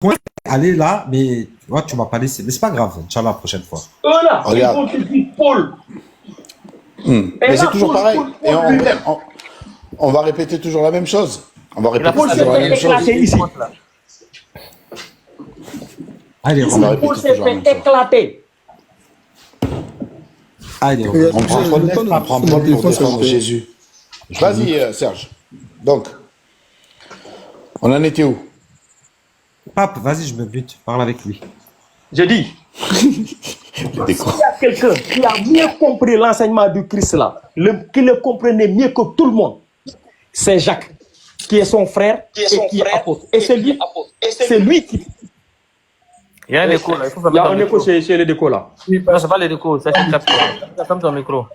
point, aller là, mais ouais, tu m'as pas laissé. Mais c'est pas grave, Inch'Allah, la prochaine fois. Eux là, ils Regarde. vont te dire Paul. Et Mais c'est là, toujours Paul, pareil. Paul, Et Paul lui-même. on va répéter toujours la même chose. On va Il a répéter fait ça toujours la Paul même s'est chose. fait éclater ici. là. Allez, On va Romain. Paul répéter s'est toujours la fait même chose. éclater. Allez, Et Romain. On prend j'ai Paul, le temps on prend de Paul mon pour téléphone, s'il vous défendre plaît. Jésus. Vas-y, Serge. Donc, on en était où? Pape, vas-y, je me bute. Parle avec lui. Je dis, T'es con. il y a quelqu'un qui a mieux compris l'enseignement du Christ là, qui le comprenait mieux que tout le monde, c'est Jacques, qui est son frère et qui est apôtre. Et c'est lui qui... Il y a un écho là, il faut Il y a fermer ton un micro. écho chez les décos là. Non, c'est pas les échos, c'est chez capteur. Ferme ton micro.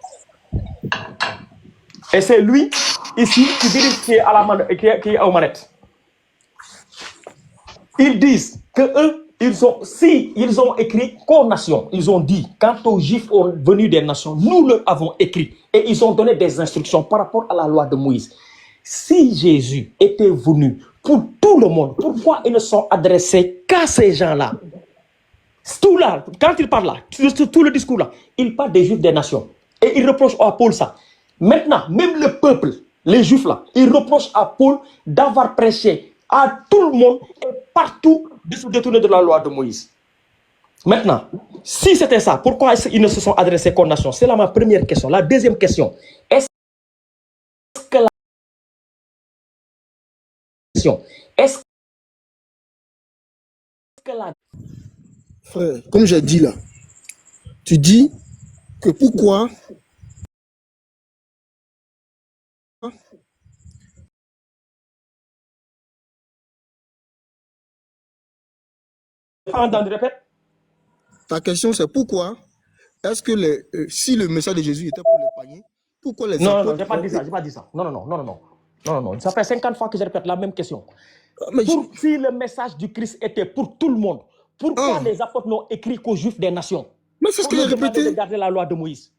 Et c'est lui, ici, qui dirige, qui est à la qui est aux manettes. Ils disent que eux, ils ont écrit qu'aux nations, ils ont dit, quant aux Juifs venus des nations, nous leur avons écrit. Et ils ont donné des instructions par rapport à la loi de Moïse. Si Jésus était venu pour tout le monde, pourquoi ils ne sont adressés qu'à ces gens-là? Tout là, quand il parle là, tout le discours là, il parle des Juifs des nations. Et il reproche à Paul ça. Maintenant, même le peuple, les Juifs là, ils reprochent à Paul d'avoir prêché à tout le monde et partout de se détourner de la loi de Moïse. Maintenant, si c'était ça, pourquoi ils ne se sont adressés qu'aux nations? C'est là ma première question. La deuxième question, est-ce que la... Frère, comme j'ai dit là, tu dis que pourquoi Répète. ta question c'est pourquoi est-ce que si le message de Jésus était pour les païens, pourquoi les Non, apôtres j'ai pas dit ça, j'ai pas dit ça. Non. Ça fait 50 fois que je répète la même question. Mais Si le message du Christ était pour tout le monde, pourquoi les apôtres n'ont écrit qu'aux Juifs des nations? mais c'est ce que j'ai répété. De garder la loi de Moïse.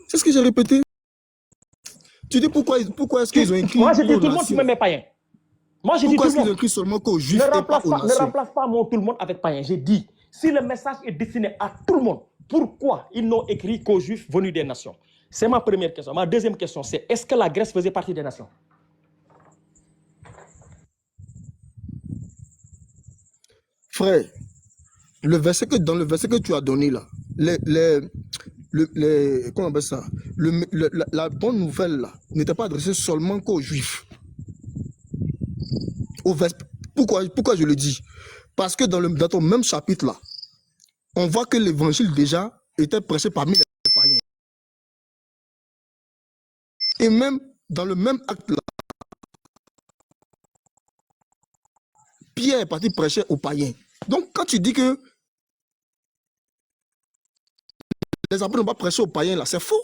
C'est ce que j'ai répété. Tu dis pourquoi est-ce qu'ils ont écrit Moi, je dis aux tout le monde, tu nations? mets mes païens. Moi, je dis Pourquoi tout est-ce le qu'ils ont monde. écrit seulement qu'aux Juifs Ne et pas aux nations? remplace pas mon tout le monde avec païens. J'ai dit, si le message est destiné à tout le monde, pourquoi ils n'ont écrit qu'aux Juifs venus des nations? C'est ma première question. Ma deuxième question, c'est est-ce que la Grèce faisait partie des nations? Frère, dans le verset que tu as donné là, comment on appelle ça? La bonne nouvelle là n'était pas adressée seulement qu'aux Juifs. Pourquoi je le dis? Parce que dans ton même chapitre là, on voit que l'évangile déjà était prêché parmi les païens. Et même dans le même acte là, Pierre est parti prêcher aux païens. Donc quand tu dis que les apôtres n'ont pas prêché aux païens là, c'est faux.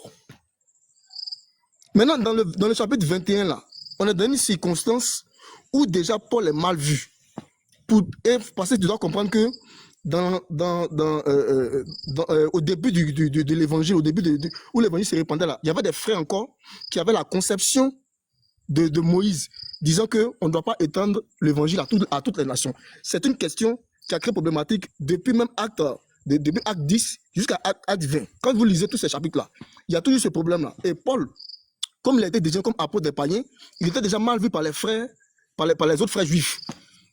Maintenant, dans le chapitre 21 là, on est dans une circonstance où déjà Paul est mal vu. Parce que tu dois comprendre que au début de l'évangile, au début où l'évangile se répandait là, il y avait des frères encore qui avaient la conception de Moïse, disant qu'on ne doit pas étendre l'évangile à toutes les nations. C'est une question qui a créé problématique depuis même depuis acte 10 jusqu'à acte 20. Quand vous lisez tous ces chapitres-là, il y a toujours ce problème-là. Et Paul, comme il était déjà comme apôtre des païens, il était déjà mal vu par les frères, par les autres frères juifs.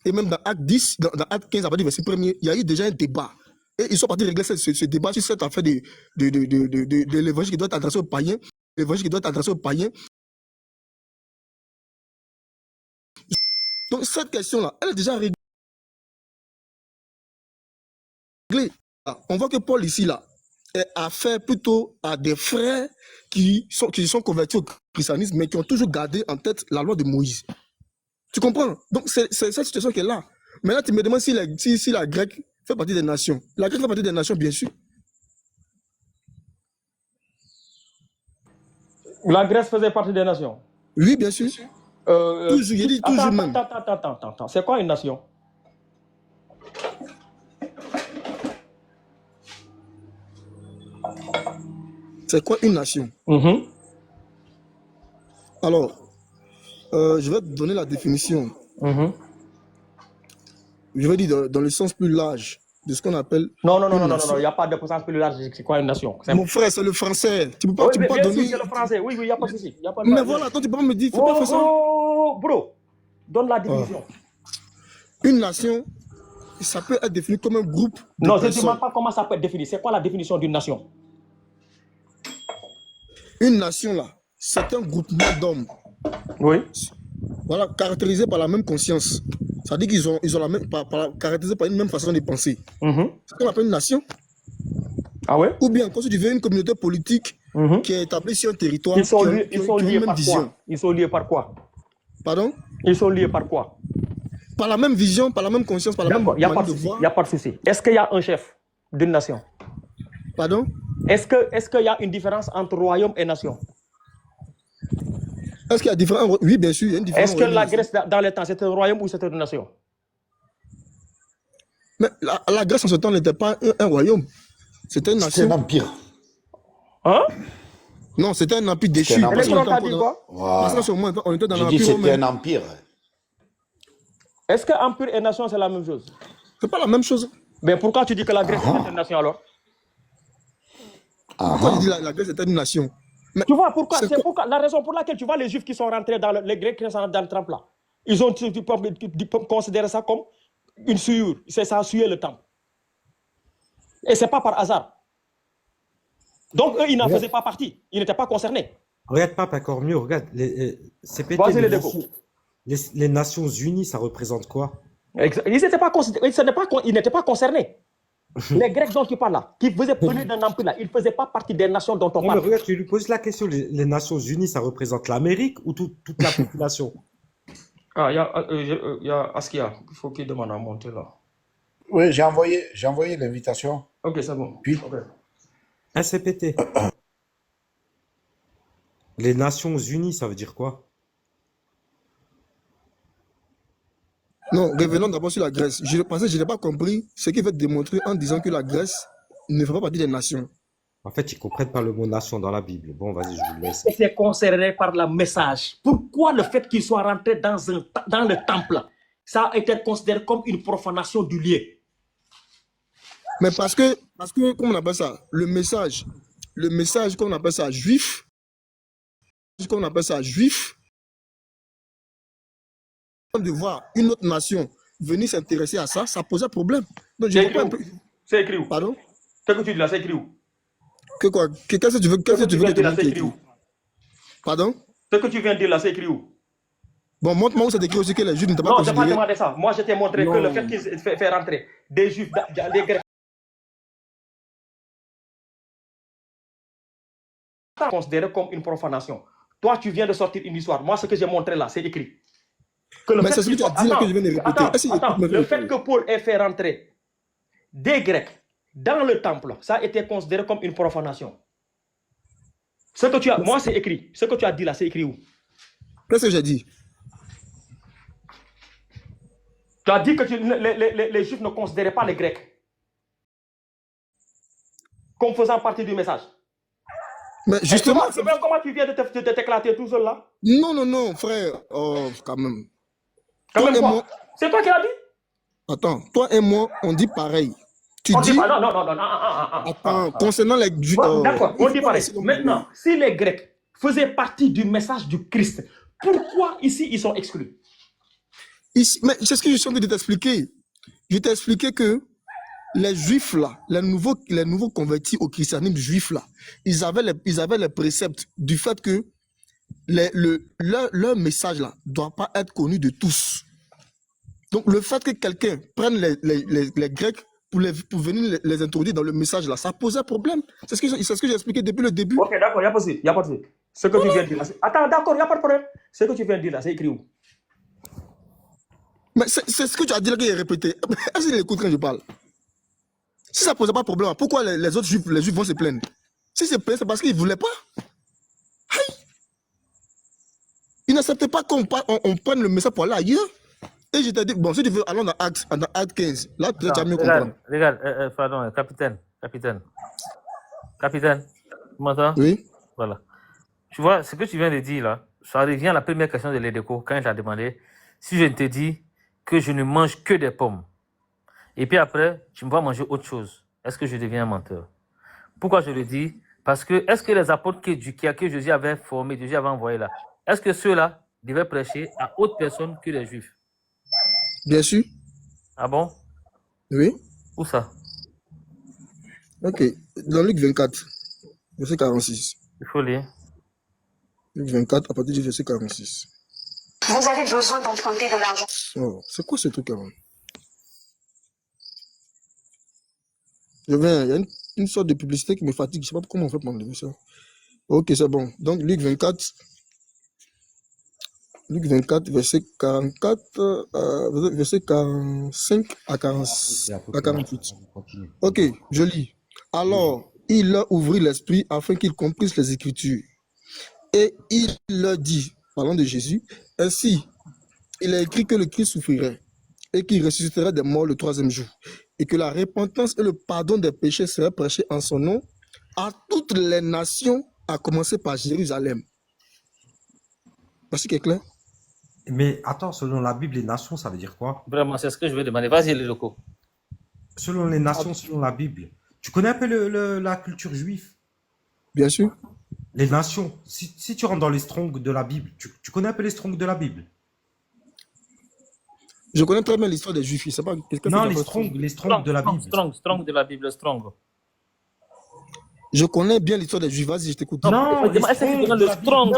Et même dans acte 10, dans acte 15, à partir du verset 1er, il y a eu déjà un débat. Et ils sont partis régler ce débat sur cette affaire de l'évangile qui doit être adressé aux païens, l'évangile qui doit être adressé aux païens. Donc cette question-là, elle est déjà réglée. On voit que Paul ici, là, est affaire plutôt à des frères qui sont convertis au christianisme, mais qui ont toujours gardé en tête la loi de Moïse. Tu comprends? Donc c'est cette situation qui est là. Mais là, tu me demandes si la Grecque fait partie des nations. La Grecque fait partie des nations, bien sûr. La Grèce faisait partie des nations? Oui, bien sûr. Toujours, il dit toujours même. Attends. C'est quoi une nation? C'est quoi une nation? Alors, je vais te donner la définition. je veux dire dans le sens plus large de ce qu'on appelle Non, non, non, une non, non, nation. non, il n'y a pas de puissance plus large. C'est quoi une nation? C'est Mon frère, c'est le français. Tu peux pas, Oui, tu peux pas bien sûr, donner. c'est le français. Oui, oui, il n'y a pas de souci. Y a pas de Mais mal. voilà, toi, tu peux pas me dire, faut Oh, pas faire ça. oh, bro, donne la Ah. définition. Une nation, ça peut être défini comme un groupe de Non, je ne personnes. demande pas comment ça peut être défini. C'est quoi la définition d'une nation? Une nation, là, c'est un groupement d'hommes, Oui. voilà, caractérisés par la même conscience. Ça dit qu'ils ont la même, caractérisés par une même façon de penser. Mhm. C'est ce qu'on appelle une nation. Ah ouais? Ou bien, quand tu veux une communauté politique Mhm. qui est établie sur un territoire, Ils sont qui ont- liés, qui ils ont- sont qui ont liés une même par vision. quoi? Ils sont liés par quoi? Pardon? Ils sont liés par quoi? Par la même vision, par la même conscience, par la même D'accord, il n'y a pas manière de de souci. voir. Il n'y a pas de souci. Est-ce qu'il y a un chef d'une nation? Pardon? Est-ce qu'il y a une différence entre royaume et nation? Est-ce qu'il y a différents... Oui, bien sûr, il y a une différence. Est-ce que la Grèce, dans les temps, c'était un royaume ou c'était une nation? Mais la Grèce, en ce temps, n'était pas un royaume. C'était une C'était un nation. empire. Hein? Non, c'était un empire déchu. C'était un Et les empire. Grecs ont dit quoi? Parce Voilà. qu'en ce moment, on était dans J'ai dit l'empire c'était romain. un empire. Est-ce que empire et nation, c'est la même chose? C'est pas la même chose. Mais pourquoi tu dis que la Grèce était une nation alors? Pourquoi je dis la Grèce était une nation? Mais Tu vois pourquoi? c'est C'est quoi? pourquoi la raison pour laquelle tu vois les Juifs qui sont rentrés dans les Grecs qui sont rentrés dans le temple là. Ils ont tu peux considérer ça comme une souillure. Ça a souillé le temple. Et c'est pas par hasard. Donc eux, ils n'en faisaient pas partie. Ils n'étaient pas concernés. Regarde, Pape, encore mieux. Regarde, CPT, Vas-y les défauts. les Nations Unies, ça représente quoi? Ils n'étaient pas, ils n'étaient pas concernés. Les Grecs dont tu parles là, qui faisaient venir d'un empire là, ils ne faisaient pas partie des nations dont on Non, mais parle. regarde, tu lui poses la question. Les Nations Unies, ça représente l'Amérique ou toute la population? Ah, il y a Askia. Il faut qu'il demande à monter là. Oui, j'ai envoyé l'invitation. Ok, c'est bon. Puis, Ok. Un CPT. Les Nations Unies, ça veut dire quoi? Non, revenons d'abord sur la Grèce. Je pensais que je n'ai pas compris ce qu'il veut démontrer en disant que la Grèce ne fait pas partie des nations. En fait, ils comprennent pas le mot nation dans la Bible. Bon, vas-y, je vous laisse. Étaient concernés par le message. Pourquoi le fait qu'ils soient rentrés dans le temple, ça a été considéré comme une profanation du lieu? Mais parce que, comment on appelle ça? Le message, comment on appelle ça, juif, de voir une autre nation venir s'intéresser à ça, ça posait problème. Donc, je C'est vois pas un écrit peu... où? C'est écrit où? Pardon? Ce que tu dis là, c'est écrit où? Que quoi? Qu'est-ce que tu veux, Ce que tu viens de dire là, c'est qu'il écrit où? Pardon? Ce que tu viens de dire là, c'est écrit où? Bon, montre-moi où c'est écrit aussi que les juifs n'étaient pas Non, je n'ai pas considérés. demandé ça. Moi, je t'ai montré que le fait qu'ils fait rentrer des juifs, des Grecs, considéré comme une profanation. Toi, tu viens de sortir une histoire. Moi, ce que j'ai montré là, c'est écrit. Que le Mais fait c'est ce que tu as qu'ils dit là soient- que je viens de répéter. Attends, Est-ce qu'il attends. écoute mes Le vérités? fait que Paul ait fait rentrer des Grecs dans le temple, ça a été considéré comme une profanation. Ce que tu as, moi, c'est écrit. Ce que tu as dit là, c'est écrit où? Qu'est-ce que j'ai dit? Tu as dit que les Juifs ne considéraient pas les Grecs comme faisant partie du message. Mais justement, Tu vois comment tu viens de t'éclater tout seul là? non, frère. Oh, quand même. Quand Toi même et quoi? moi, C'est toi qui l'as dit? attends, toi et moi, on dit pareil. Tu On dis, dit pas, non. attends, concernant les juifs. Bon, d'accord, on dit pareil. laisser le Maintenant, si les Grecs faisaient partie du message du Christ, pourquoi ici ils sont exclus? Ici, mais c'est ce que je suis en train de t'expliquer. Je t'ai expliqué que les juifs là, les nouveaux convertis au christianisme juif là, ils avaient les préceptes du fait que leur message là ne doit pas être connu de tous. Donc le fait que quelqu'un prenne les Grecs pour venir les introduire dans le message là, ça posait problème. C'est ce que j'ai expliqué depuis le début. Ok, d'accord, il n'y a pas de souci. Y a pas de souci. Ce que tu viens de dire là, attends, d'accord, il n'y a pas de problème. Ce que tu viens de dire là, c'est écrit où? Mais c'est ce que tu as dit là qu'il est répété. Est-ce qu'il écoute quand je parle? Si ça ne posait pas de problème, pourquoi les autres juifs vont se plaindre? Si c'est plaindre, c'est parce qu'ils ne voulaient pas. Aïe! Ils n'acceptaient pas qu'on prenne le message pour aller ailleurs. Et je t'ai dit, bon, si tu veux, allons dans Acte 15. Là, peut-être tu vas mieux comprendre. Regarde, pardon, capitaine. Tu m'entends? Oui. Voilà. Tu vois, ce que tu viens de dire là, ça revient à la première question de l'EDECO, quand il t'a demandé si je ne te dis que je ne mange que des pommes. Et puis après, tu me vois manger autre chose. Est-ce que je deviens un menteur? Pourquoi je le dis? Parce que, est-ce que les apôtres que Jésus avait formés, Jésus avait envoyés là, est-ce que ceux-là devaient prêcher à autre personne que les Juifs? Bien sûr. Ah bon? Oui. Où ça? Ok. Dans Luc 24, verset 46. Il faut lire. Luc 24, à partir du verset 46. Vous avez besoin d'emprunter de l'argent. Oh, c'est quoi ce truc avant? Il y a une sorte de publicité qui me fatigue. Je ne sais pas comment on fait pour enlever ça. Ok, c'est bon. Donc, Luc 24, verset 44, verset 45 à 48. Ok, je lis. Alors, il leur ouvrit l'esprit afin qu'ils comprissent les Écritures. Et il leur dit, parlant de Jésus, ainsi, il a écrit que le Christ souffrirait et qu'il ressusciterait des morts le troisième jour, et que la repentance et le pardon des péchés seraient prêchés en son nom à toutes les nations, à commencer par Jérusalem. Voici qui est clair. Mais attends, selon la Bible, les nations, ça veut dire quoi? Vraiment, c'est ce que je vais demander. Vas-y, les locaux. Selon les nations, selon la Bible. Tu connais un peu la culture juive? Bien sûr. Les nations. Si tu rentres dans les strongs de la Bible, tu connais un peu les strongs de la Bible? Je connais très bien l'histoire des Juifs. Je sais pas, non, les strongs de la Bible. Strong de la Bible, strong. Je connais bien l'histoire des Juifs. Vas-y, je t'écoute. Non, est-ce que tu connais le strong?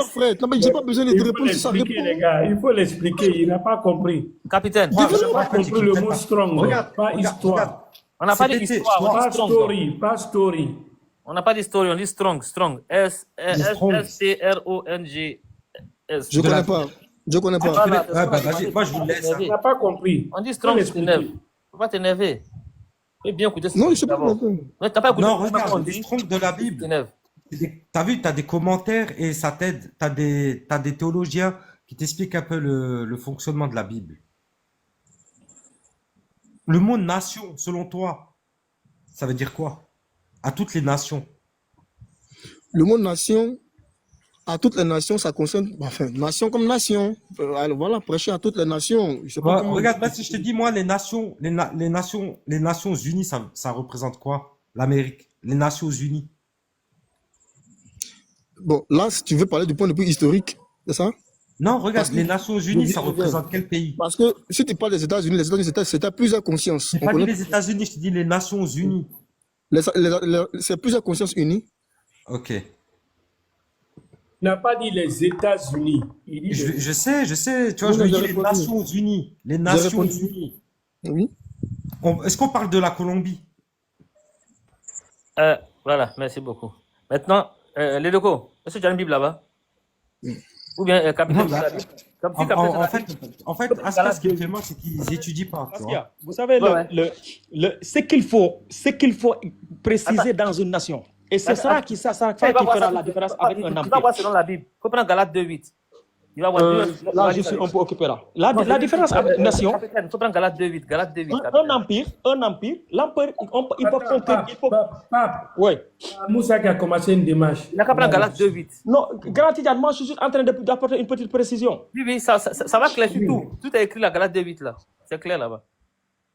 Frère. Non, mais j'ai pas besoin de te répondre sur ça. Les gars, il faut l'expliquer. Il n'a pas compris. Capitaine. Il n'a pas compris le mot strong. Pas histoire. On n'a pas dit histoire. Pas story. Pas story. On n'a pas dit story, on dit strong. S-T-R-O-N-G-S. Je connais pas. Je connais pas. Vas-y, moi je vous laisse. Il n'a pas compris. On dit strong, tu t'énerves. Il ne faut pas t'énerver. Et bien écouter. Non, je sais pas. Mais t'as pas écouté. Non, regarde, les strongs de la Bible. T'as vu, t'as des commentaires et ça t'aide. T'as des théologiens qui t'expliquent un peu le fonctionnement de la Bible. Le mot nation, selon toi, ça veut dire quoi? À toutes les nations. Le mot nation, à toutes les nations, ça concerne, enfin, nation comme nation. Alors voilà, prêcher à toutes les nations. Je sais pas regarde, si je te dis, moi, les Nations Unies, ça représente quoi? L'Amérique, les Nations Unies. Bon, là, si tu veux parler du point de vue historique, c'est ça? Non, regarde, les Nations Unies, ça représente quel pays? Parce que si tu parles des États-Unis, les États-Unis, c'était plusieurs consciences. Je n'ai pas dit les États-Unis, je te dis les Nations Unies. C'est plusieurs consciences unies. Ok. Il n'a pas dit les États-Unis. Je sais. Tu vois, je veux dire les Nations Unies. Les Nations Unies. Oui. Est-ce qu'on parle de la Colombie? Voilà, merci beaucoup. Maintenant, les locaux, est-ce que tu as une Bible là-bas? Ou bien, capitaine, en fait, ce qui me fait mal, c'est qu'ils n'étudient pas. Tu vois. Vous savez, ce qu'il faut préciser dans une nation. Et c'est ça qui fera la différence avec un empire. Tu vas voir selon la Bible. Il faut prendre Galates 2:8. Il va voir là, je suis un peu occupé là. La différence avec une nation. Il faut prendre Galates 2:8. Galates 2:8. Un empire, l'empereur, il peut conquérir. Pape. Oui. Moussa qui a commencé une démarche. Il n'a qu'à prendre Galates 2:8. Non, moi, je suis en train d'apporter une petite précision. Oui, ça va clair sur tout. Tout est écrit là, Galates 2:8 là. C'est clair là-bas.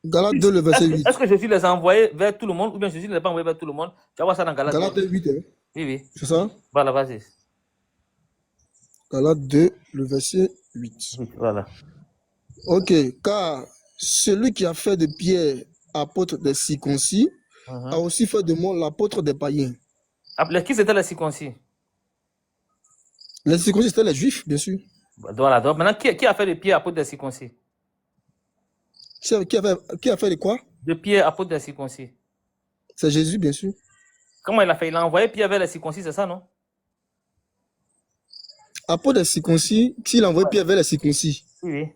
Galates 2, le verset 8. Est-ce que Jésus les a envoyés vers tout le monde ou bien Jésus ne les a pas envoyés vers tout le monde? Tu vas voir ça dans Galates 2. Galates 8, hein? Oui. C'est ça? Voilà, vas-y. Galates 2, le verset 8. Voilà. Ok, car celui qui a fait de Pierre apôtre des circoncis a aussi fait de moi l'apôtre des païens. Qui c'était les circoncis? Les circoncis, c'était les juifs, bien sûr. Voilà. Donc maintenant, qui a fait de Pierre apôtre des circoncis? Qui a fait de quoi? De Pierre apôtre des circoncis. C'est Jésus, bien sûr. Comment il a fait? Il a envoyé Pierre vers les circoncis, c'est ça, non? Apôtre des circoncis, s'il a envoyé Pierre vers les circoncis. Oui.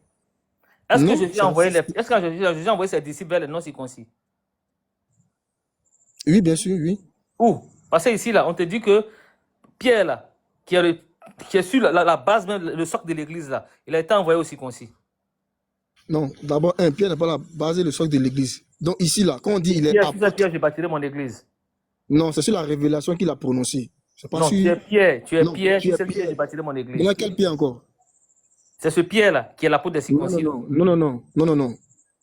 Est-ce que Jésus a envoyé ses disciples vers les non-circoncis? Oui, bien sûr, oui. Où? Parce que ici, là, on te dit que Pierre, là, qui est sur la base, même le socle de l'église, là, il a été envoyé aux circoncis. Non, d'abord, Pierre n'est pas la base et le socle de l'église. Donc ici, là, quand on dit il est apôtre... Pierre, je bâtirai mon église. Non, c'est sur la révélation qu'il a prononcée. Non, tu es Pierre, Pierre, je bâtirai mon église. Il y a quel Pierre encore? C'est ce Pierre-là qui est l'apôtre des circoncis. Non.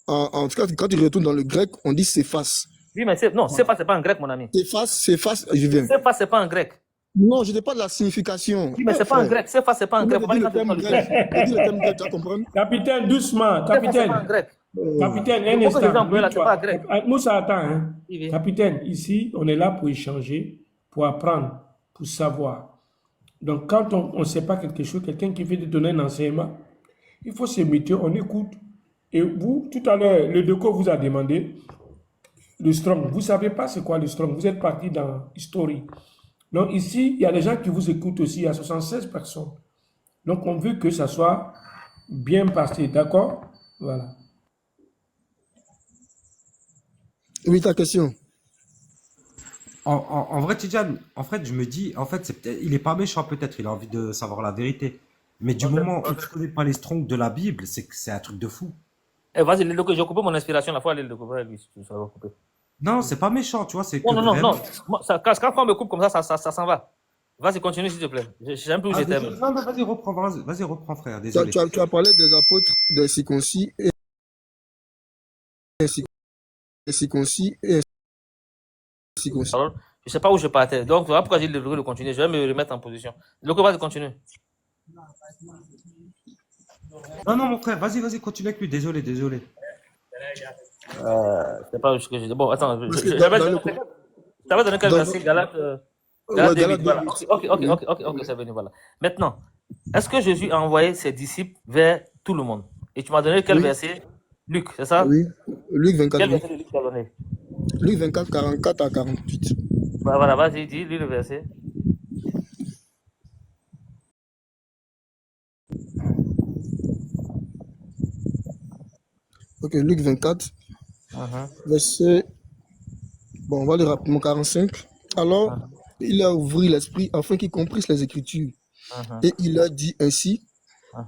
en tout cas, quand tu retournes dans le grec, on dit Céphas. Oui, mais non, c'est pas en grec, mon ami. Céphas, je viens. C'est pas en grec. Non, je ne dis pas de la signification. Oui, mais c'est pas en grec. C'est pas en grec. On dit le terme grec. On dit le terme grec, tu vas comprendre? Capitaine, doucement. C'est pas en Capitaine. grec. Capitaine, un Pourquoi les instant. employés là, c'est pas grec? Moussa, attends. Hein. Oui. Capitaine, ici, on est là pour échanger, pour apprendre, pour savoir. Donc, quand on ne sait pas quelque chose, quelqu'un qui veut te donner un enseignement, il faut se mettre, on écoute. Et vous, tout à l'heure, le Deco vous a demandé le strong. Vous ne savez pas c'est quoi le strong. Vous êtes parti dans History. Donc, ici, il y a des gens qui vous écoutent aussi. Il y a 76 personnes. Donc, on veut que ça soit bien passé. D'accord? Voilà. Oui, ta question. En vrai, Tidjane, en fait, je me dis, en fait, il est pas méchant peut-être, il a envie de savoir la vérité. Mais du moment où tu connais pas les strongs de la Bible, c'est que c'est un truc de fou. Eh, vas-y, j'ai coupé mon inspiration la fois, allez, le couper, lui, ça va couper. Non, c'est pas méchant, tu vois, c'est que Non. vraiment... Quand on me coupe comme ça s'en va. Vas-y, continue, s'il te plaît. Je sais un peu où j'étais. Non, vas-y, reprends, frère, désolé. Tu as parlé des apôtres, des circoncis et circoncis. Alors, je sais pas où je partais. Donc, voilà pourquoi j'ai dit de continuer. Je vais me remettre en position. Le coup, vas-y, continue. Non, mon frère, vas-y, continue avec lui, désolé. C'est pas ce que j'ai dit. Bon, attends, t'avais donné quel verset? Galate, voilà. Ok, c'est venu, voilà. Maintenant, est-ce que Jésus a envoyé ses disciples vers tout le monde? Et tu m'as donné quel verset? Luc, c'est ça? Oui, Luc 24. Quel verset de Luc tu as donné? Luc 24, 44 à 48. Voilà, vas-y, lis le verset. Ok, Luc 24, verset, bon, on va lire rapidement 45. Alors, il a ouvert l'esprit afin qu'ils comprissent les Écritures. Et il a dit ainsi,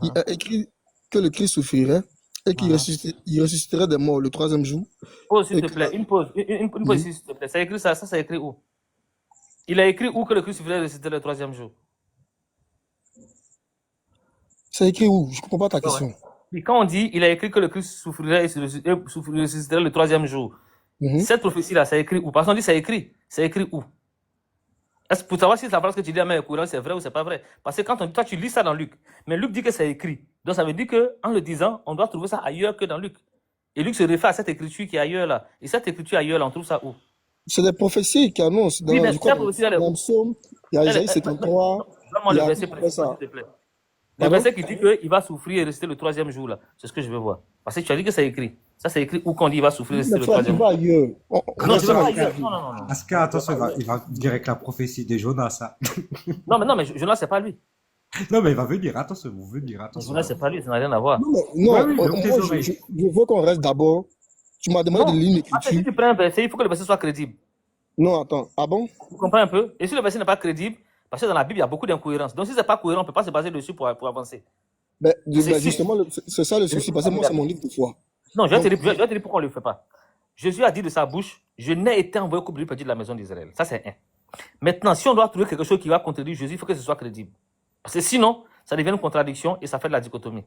il a écrit que le Christ souffrirait et qu'il ressusciterait des morts le troisième jour. Pause, s'il te plaît, une pause, s'il te plaît. Ça écrit ça écrit où? Il a écrit où que le Christ souffrirait et ressusciterait le troisième jour? C'est écrit où? Je ne comprends pas ta question. Et quand on dit il a écrit que le Christ souffrirait et ressusciterait le troisième jour, cette prophétie-là, ça écrit où? Parce qu'on dit ça écrit où? Est-ce pour savoir si la phrase que tu dis à main courante, c'est vrai ou c'est pas vrai? Parce que quand toi tu lis ça dans Luc, mais Luc dit que c'est écrit. Donc ça veut dire qu'en le disant, on doit trouver ça ailleurs que dans Luc. Et Luc se réfère à cette écriture qui est ailleurs là. Et cette écriture ailleurs là, on trouve ça où? C'est des prophéties qui annoncent dans le psaume, il y a Isaïe 53. Donne-moi le verset précis, s'il te plaît. Le verset qui dit qu'il va souffrir et rester le troisième jour là. C'est ce que je veux voir. Parce que tu as dit que c'est écrit. Ça c'est écrit où qu'on dit il va souffrir et rester le troisième jour. Non, tu vas ailleurs. Non. Aska, attention, il va venir avec la prophétie de Jonas, ça. Non, mais Jonas, c'est pas lui. Non, mais il va venir, attention. Jonas, c'est pas lui, ça n'a rien à voir. Je veux qu'on reste d'abord. Tu m'as demandé de lire l'écriture. Si tu prends un verset, il faut que le verset soit crédible. Non, attends. Ah bon? Vous comprenez un peu? Et si le verset n'est pas crédible, parce que dans la Bible, il y a beaucoup d'incohérences. Donc si c'est pas cohérent, on ne peut pas se baser dessus pour avancer. Justement, c'est ça le souci, parce que moi, c'est mon livre de foi. Non, je vais te dire pourquoi on ne le fait pas. Jésus a dit de sa bouche, je n'ai été envoyé qu'au perdu de la maison d'Israël. Ça, c'est un. Maintenant, si on doit trouver quelque chose qui va contredire Jésus, il faut que ce soit crédible. Parce que sinon, ça devient une contradiction et ça fait de la dichotomie.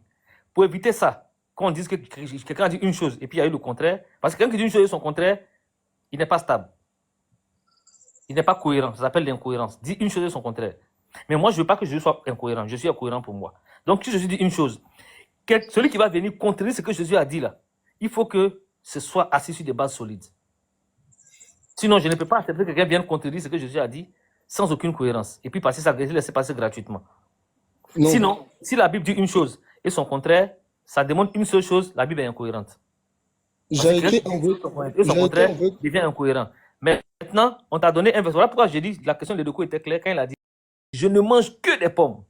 Pour éviter ça, quand on dit que quelqu'un a dit une chose et puis il y a eu le contraire, parce que quelqu'un qui dit une chose et son contraire, il n'est pas stable. Il n'est pas cohérent. Ça s'appelle l'incohérence. Dit une chose et son contraire. Mais moi, je ne veux pas que Jésus soit incohérent. Je suis incohérent pour moi. Donc, si Jésus dit une chose, celui qui va venir contredire ce que Jésus a dit là, il faut que ce soit assis sur des bases solides. Sinon, je ne peux pas accepter que quelqu'un vienne contredire ce que Jésus a dit sans aucune cohérence. Et puis laisser passer gratuitement. Non. Sinon, si la Bible dit une chose et son contraire, ça démontre une seule chose, la Bible est incohérente. Et son contraire devient incohérent. Mais maintenant, on t'a donné un verset. Voilà pourquoi j'ai dit, la question de Deco était claire quand il a dit, je ne mange que des pommes.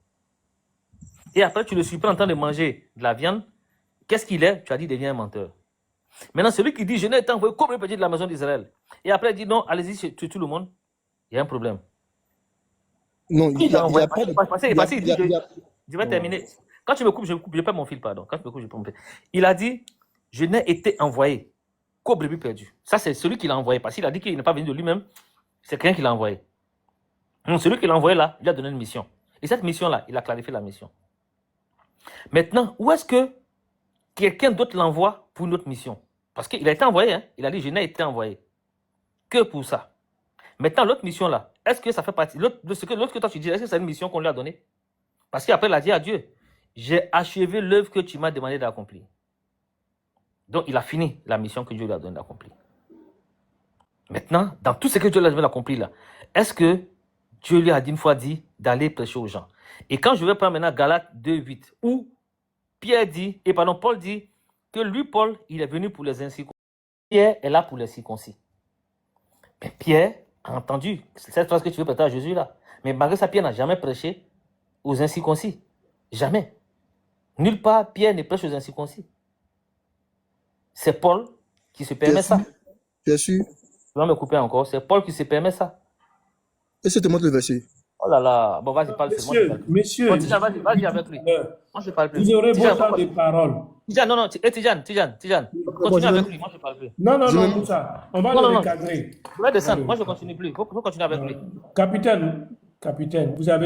Et après, tu le surprends en train de manger de la viande. Qu'est-ce qu'il est? Tu as dit, il devient un menteur. Maintenant, celui qui dit, je n'ai été envoyé comme le petit de la maison d'Israël. Et après, il dit, non, allez-y, tuez tout le monde. Il y a un problème. Non, il y a pas de... Je vais terminer. Quand tu me coupes, je perds mon fil, pardon. Quand tu me coupes, je perds mon fil. Il a dit, je n'ai été envoyé qu'au brebis perdu. Ça, c'est celui qui l'a envoyé. Parce qu'il a dit qu'il n'est pas venu de lui-même. C'est quelqu'un qui l'a envoyé. Donc, celui qui l'a envoyé là, il a donné une mission. Et cette mission-là, il a clarifié la mission. Maintenant, où est-ce que quelqu'un d'autre l'envoie pour une autre mission? Parce qu'il a été envoyé, hein. Il a dit, je n'ai été envoyé que pour ça. Maintenant, l'autre mission là, est-ce que ça fait partie, l'autre que toi tu dis, est-ce que c'est une mission qu'on lui a donnée? Parce qu'après, il a dit à Dieu, j'ai achevé l'œuvre que tu m'as demandé d'accomplir. Donc, il a fini la mission que Dieu lui a donnée d'accomplir. Maintenant, dans tout ce que Dieu lui a donné d'accomplir là, est-ce que Dieu lui a une fois dit d'aller prêcher aux gens? Et quand je vais prendre maintenant Galates 2:8, où Paul dit que lui, Paul, il est venu pour les incirconcis. Pierre est là pour les circoncis. Mais Pierre a entendu cette phrase que tu veux prêter à Jésus là. Mais malgré ça, Pierre n'a jamais prêché aux incirconcis. Jamais. Nulle part, Pierre ne prêche aux incirconcis. C'est Paul qui se permet ça. Bien sûr. Tu vas me couper encore. C'est Paul qui se permet ça. Et c'est te montre le verset. Oh là là. Bon, vas-y, parle. Messieurs, Vas-y avec lui. Moi, je parle plus. vous aurez beau temps de parole. Tidjane, non, Tidjane. Continue avec lui. Moi, je parle plus. Non, Moussa, on va le recadrer. Je vais descendre. Moi, je continue plus. Il faut continuer avec lui. Capitaine, vous avez